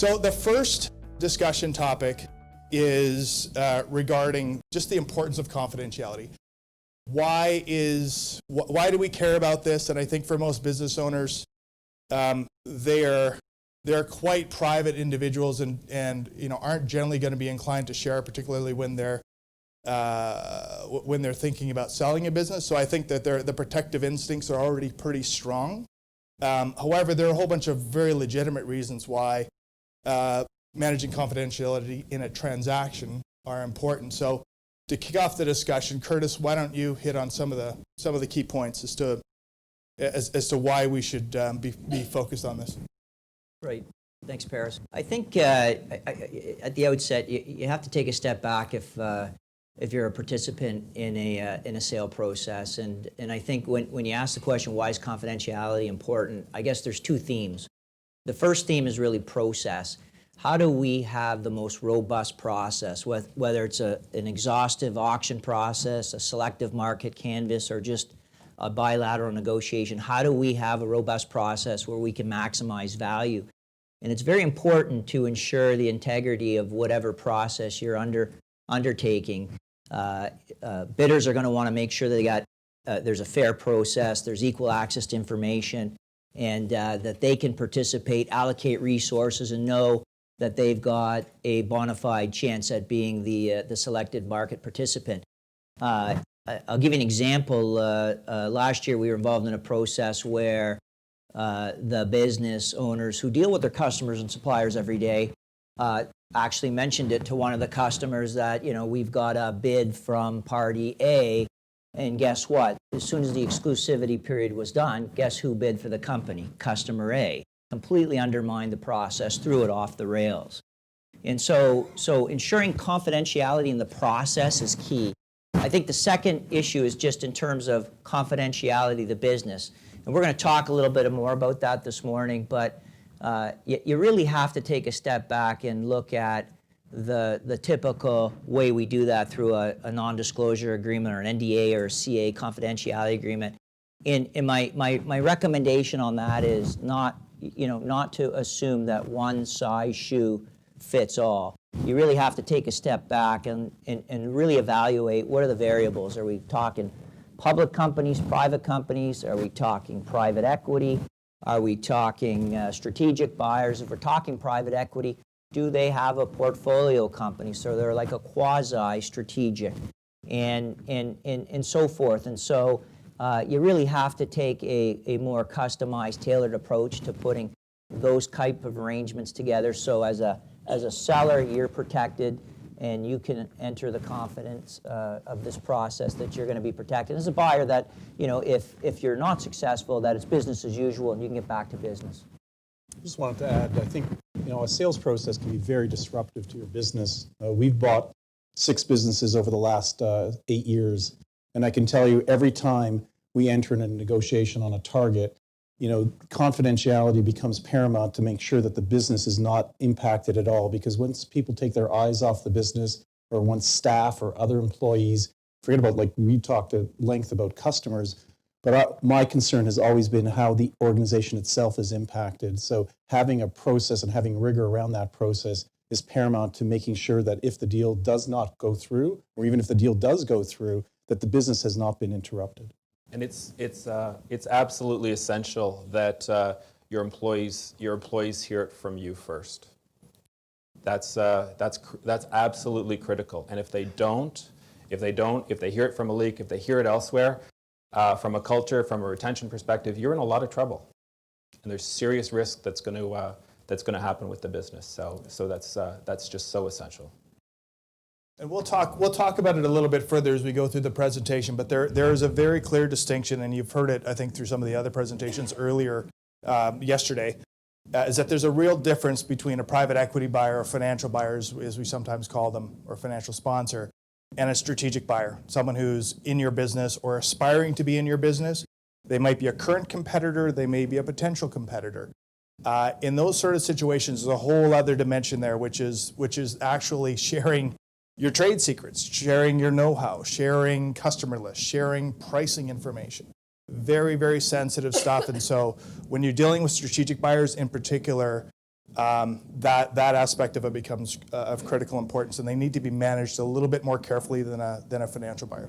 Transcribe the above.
So the first discussion topic is regarding just the importance of confidentiality. Why do we care about this? And I think for most business owners, they're quite private individuals and aren't generally going to be inclined to share, particularly when they're thinking about selling a business. So I think that the protective instincts are already pretty strong. However, there are a whole bunch of very legitimate reasons why managing confidentiality in a transaction are important. So to kick off the discussion, Curtis, why don't you hit on some of the key points as to why we should be focused on this? Right. Thanks, Paris. I think at the outset, you have to take a step back if you're a participant in a sale process. And I think when you ask the question, why is confidentiality important, I guess there's two themes. The first theme is really process. How do we have the most robust process, whether it's an exhaustive auction process, a selective market canvas, or just a bilateral negotiation? How do we have a robust process where we can maximize value? And it's very important to ensure the integrity of whatever process you're undertaking. Bidders are going to want to make sure that there's a fair process, there's equal access to information, and that they can participate, allocate resources, and know that they've got a bona fide chance at being the selected market participant. I'll give you an example. Last year we were involved in a process where the business owners who deal with their customers and suppliers every day actually mentioned it to one of the customers that, we've got a bid from party A, and guess what? As soon as the exclusivity period was done, guess who bid for the company? Customer A. Completely undermined the process, threw it off the rails. And so ensuring confidentiality in the process is key. I think the second issue is just in terms of confidentiality of the business. And we're going to talk a little bit more about that this morning, but you really have to take a step back and look at the typical way we do that through a non-disclosure agreement or an NDA or a CA confidentiality agreement. And my recommendation on that is not to assume that one size shoe fits all. You really have to take a step back and really evaluate what are the variables. Are we talking public companies, private companies? Are we talking private equity? Are we talking strategic buyers? If we're talking private equity, do they have a portfolio company? So they're like a quasi-strategic and so forth. And so you really have to take a more customized, tailored approach to putting those type of arrangements together. So as a seller, you're protected, and you can enter the confidence of this process that you're going to be protected. As a buyer, that if you're not successful, that it's business as usual, and you can get back to business. I just wanted to add, I think a sales process can be very disruptive to your business. We've bought 6 businesses over the last 8 years. And I can tell you, every time we enter in a negotiation on a target, confidentiality becomes paramount to make sure that the business is not impacted at all. Because once people take their eyes off the business, or once staff or other employees, forget about, like we talked at length about customers, but my concern has always been how the organization itself is impacted. So having a process and having rigor around that process is paramount to making sure that if the deal does not go through, or even if the deal does go through, that the business has not been interrupted. And it's absolutely essential that your employees hear it from you first. That's absolutely critical. And if they hear it from a leak, if they hear it elsewhere, from a culture, from a retention perspective, you're in a lot of trouble. And there's serious risk that's going to happen with the business. So that's just so essential. And we'll talk about it a little bit further as we go through the presentation, but there is a very clear distinction, and you've heard it, I think, through some of the other presentations earlier yesterday, is that there's a real difference between a private equity buyer or financial buyers, as we sometimes call them, or financial sponsor, and a strategic buyer, someone who's in your business or aspiring to be in your business. They might be a current competitor, they may be a potential competitor. In those sort of situations, there's a whole other dimension there, which is actually sharing your trade secrets, sharing your know-how, sharing customer lists, sharing pricing information. Very, very sensitive stuff. And so when you're dealing with strategic buyers in particular, that aspect of it becomes of critical importance, and they need to be managed a little bit more carefully than a financial buyer.